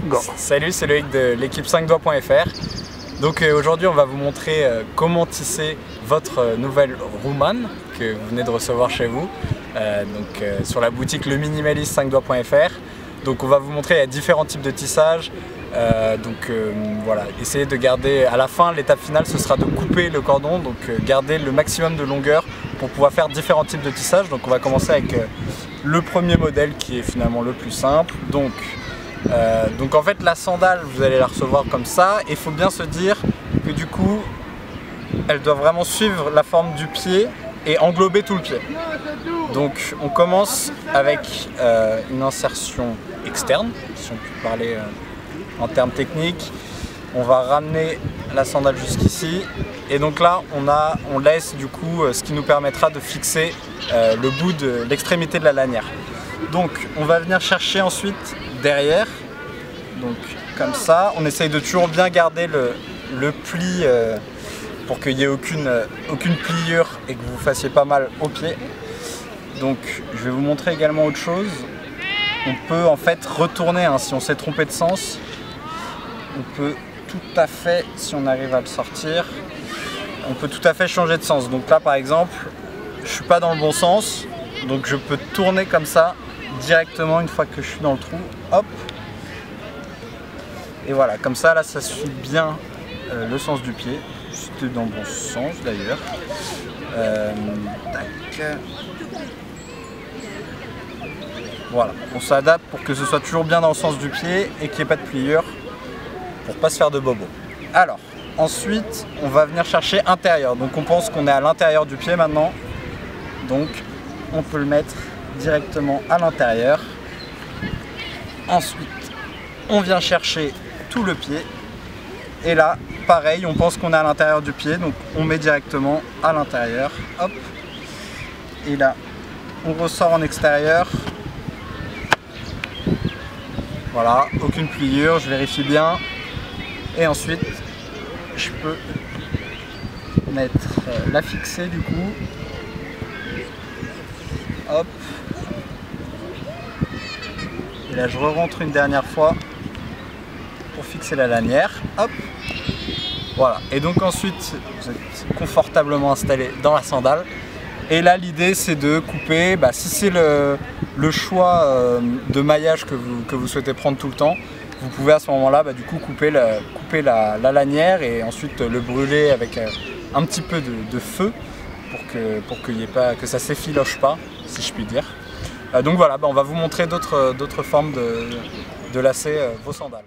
Go. Salut, c'est Loïc de l'équipe 5doigts.fr. Donc aujourd'hui on va vous montrer comment tisser votre nouvelle Rouman que vous venez de recevoir chez vous sur la boutique leminimaliste 5doigts.fr. Donc on va vous montrer, il y a différents types de tissage. Voilà, essayez de garder, à la fin l'étape finale ce sera de couper le cordon, donc garder le maximum de longueur pour pouvoir faire différents types de tissage. Donc on va commencer avec le premier modèle qui est finalement le plus simple. Donc en fait la sandale vous allez la recevoir comme ça, et il faut bien se dire que du coup elle doit vraiment suivre la forme du pied et englober tout le pied. Donc on commence avec une insertion externe, si on peut parler en termes techniques. On va ramener la sandale jusqu'ici, et donc là on laisse du coup ce qui nous permettra de fixer le bout de l'extrémité de la lanière. Donc on va venir chercher ensuite derrière, donc comme ça, on essaye de toujours bien garder le pli pour qu'il n'y ait aucune pliure et que vous fassiez pas mal au pied. Donc je vais vous montrer également autre chose. On peut en fait retourner, si on s'est trompé de sens, on peut tout à fait, si on arrive à le sortir, on peut tout à fait changer de sens. Donc là par exemple, je suis pas dans le bon sens, donc je peux tourner comme ça directement une fois que je suis dans le trou, hop, et voilà, comme ça là ça suit bien le sens du pied. C'était dans le bon sens d'ailleurs. Voilà, on s'adapte pour que ce soit toujours bien dans le sens du pied et qu'il n'y ait pas de pliure pour pas se faire de bobo. Alors ensuite on va venir chercher intérieur, donc on pense qu'on est à l'intérieur du pied maintenant, donc on peut le mettre directement à l'intérieur. Ensuite on vient chercher tout le pied, et là pareil, on pense qu'on est à l'intérieur du pied, donc on met directement à l'intérieur, hop, et là on ressort en extérieur. Voilà, aucune pliure, je vérifie bien, et ensuite je peux mettre la fixée du coup, hop, et là je re-rentre une dernière fois pour fixer la lanière, hop, voilà. Et donc ensuite vous êtes confortablement installé dans la sandale, et là l'idée c'est de couper, si c'est le choix de maillage que vous souhaitez prendre tout le temps, vous pouvez à ce moment-là du coup couper la lanière et ensuite le brûler avec un petit peu de feu pour que ça s'effiloche pas, si je puis dire. Donc voilà, on va vous montrer d'autres formes de lacer vos sandales.